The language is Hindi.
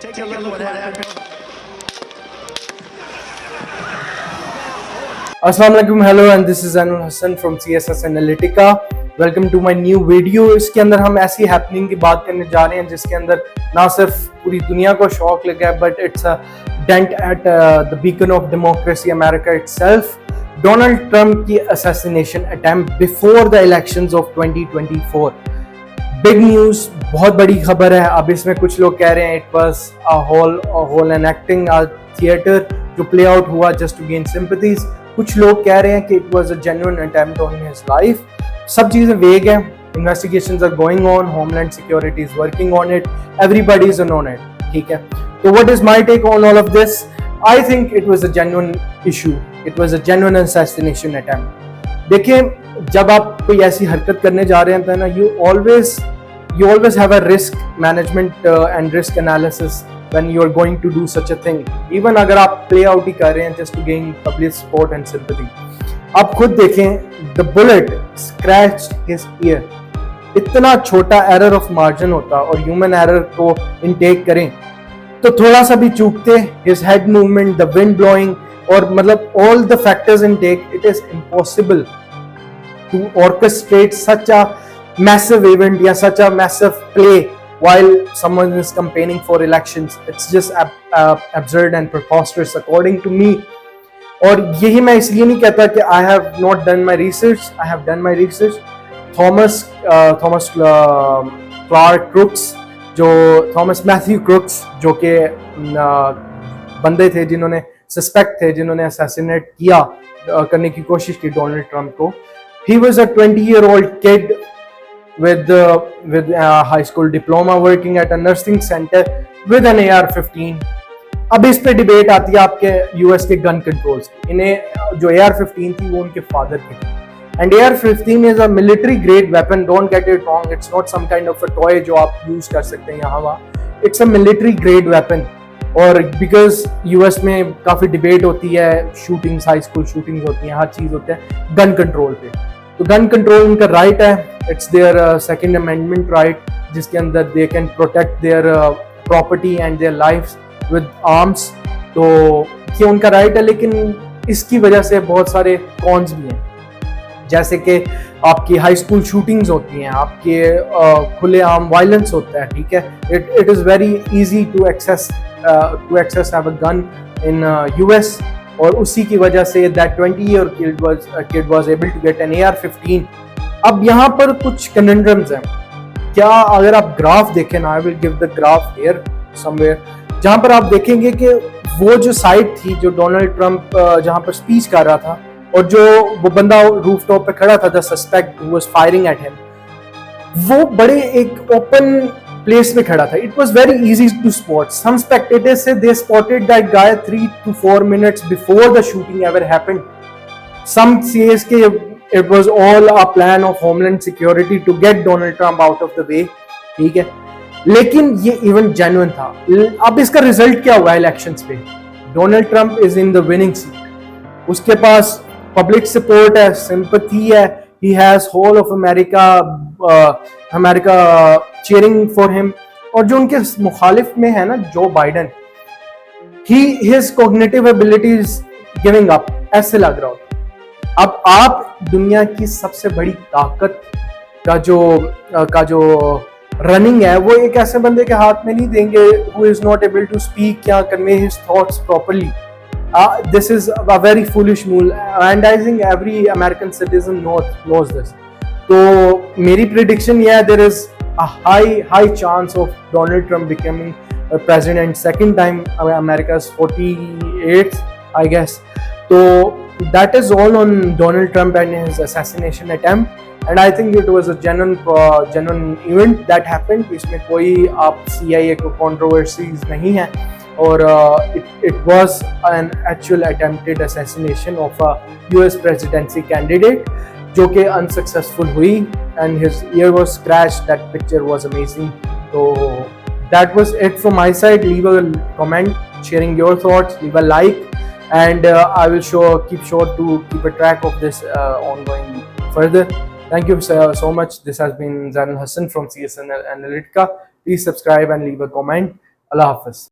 Take a look what happened. Assalamu alaikum, hello, and this is Zainul Hassan from CSS Analytica. Welcome to my new video. इसके अंदर हम ऐसी हैपनिंग की बात करने जा रहे हैं जिसके अंदर ना सिर्फ पूरी दुनिया को शॉक लगा है, but it's a dent at the beacon of democracy America itself. Donald Trump की assassination attempt before the elections of 2024। Big news, बहुत बड़ी खबर है। अब इसमें कुछ लोग कह रहे हैं it was a whole an acting theatre जो प्ले आउट हुआ जस्ट टू गेन सिंपैथीज। कुछ लोग कह रहे हैं कि it was a genuine attempt on his life. सब चीजें वेग हैं, investigations are going on, homeland security is working on it, everybody is on it, ठीक है। तो what is my take on all of this? I think it was a genuine issue, it was a genuine assassination attempt. देखिए, जब आप कोई ऐसी हरकत करने जा रहे हैं ना, you always have a risk management and risk analysis when you are going to do such a thing, even अगर आप प्ले आउट ही कर रहे हैं just to gain public support and sympathy। आप खुद देखें, the bullet scratched his ear। इतना छोटा एरर ऑफ मार्जिन होता और ह्यूमन एरर को इनटेक करें तो थोड़ा सा भी चूकते, his head movement, the wind blowing, और मतलब all the factors in take, it is impossible to orchestrate such a massive event या such a massive play while someone is campaigning for elections। It's just absurd and preposterous according to me। और यही मैं इसलिए नहीं कहता कि I have not done my research, I have done my research। Thomas Clark Crooks, जो थॉमस मैथ्यू क्रुक्स, जो कि बंदे थे जिन्होंने सस्पेक्ट थे, जिन्होंने असैसिनेट किया करने की कोशिश की डोनाल्ड ट्रंप को। He was a 20-year-old kid with high school diploma working at a nursing center with an AR-15। अब इस पे डिबेट आती है आपके यूएस के गन कंट्रोल्स की। इन्हें जो AR-15 थी वो उनके फादर की थी, and AR-15 is a military grade weapon, don't get it wrong, it's not some kind of a toy जो आप यूज कर सकते हैं यहाँ वहाँ। It's a military grade weapon. और बिकॉज यूएस में काफी डिबेट होती है, शूटिंग्स, हाई स्कूल शूटिंग्स होती हैं, हर चीज होता है गन कंट्रोल पे। तो गन कंट्रोल उनका राइट है, it's their second amendment right, जिसके अंदर they can protect their property and their lives with arms. तो ये उनका राइट है, लेकिन इसकी वजह से बहुत सारे कॉन्स भी हैं, जैसे कि आपकी हाई स्कूल शूटिंग्स होती हैं, आपके खुलेआम वायलेंस होता है, ठीक है। It is very easy to access have a gun in US, और उसी की वजह से that 20-year kid was able to get an AR-15। अब यहाँ पर कुछ कंडम्स हैं। क्या अगर आप ग्राफ देखें ना, I will give the graph here somewhere, जहाँ पर आप देखेंगे कि वो जो साइड थी जो डोनाल्ड ट्रंप जहाँ पर स्पीच कर रहा था, और जो वो बंदा रूफ टॉप पे खड़ा था, the suspect who was firing at him, वो बड़े एक ओपन प्लेस में खड़ा था। It was very easy to spot. Some spectators से they spotted that guy 3 to 4 minutes before the shooting ever happened. Some says के it was all a plan of homeland security to get Donald Trump out of the way, ठीक है। लेकिन ये इवेंट जेन्युइन था। अब इसका रिजल्ट क्या हुआ इलेक्शंस पे? Donald Trump is in the winning seat, उसके पास पब्लिक सपोर्ट है, सिंपैथी है, he has whole of America cheering for him। और जो उनके मुखालिफ में है ना, जो Biden, his cognitive ability is giving up, ऐसे लग रहा होता। अब आप दुनिया की सबसे बड़ी ताकत का जो रनिंग है वो एक ऐसे बंदे के हाथ में नहीं देंगे who is not able to speak या convey his thoughts properly। This is a very foolish move, and I think every American citizen knows this। तो मेरी prediction यह है, there is a high chance of Donald Trump becoming a president second time, America's 48th, I guess। तो that is all on Donald Trump and his assassination attempt, and I think it was a genuine event that happened। इसमें कोई आप CIA को controversies नहीं है, और it was an actual attempted assassination of a US presidency candidate जो कि unsuccessful हुई, and his ear was scratched। That picture was amazing। So that was it from my side। Leave a comment sharing your thoughts, leave a like, and I will keep sure to keep a track of this ongoing further। Thank you so much. This has been Zainul Hassan from CSS Analytica। Please subscribe and leave a comment। Allah Hafiz।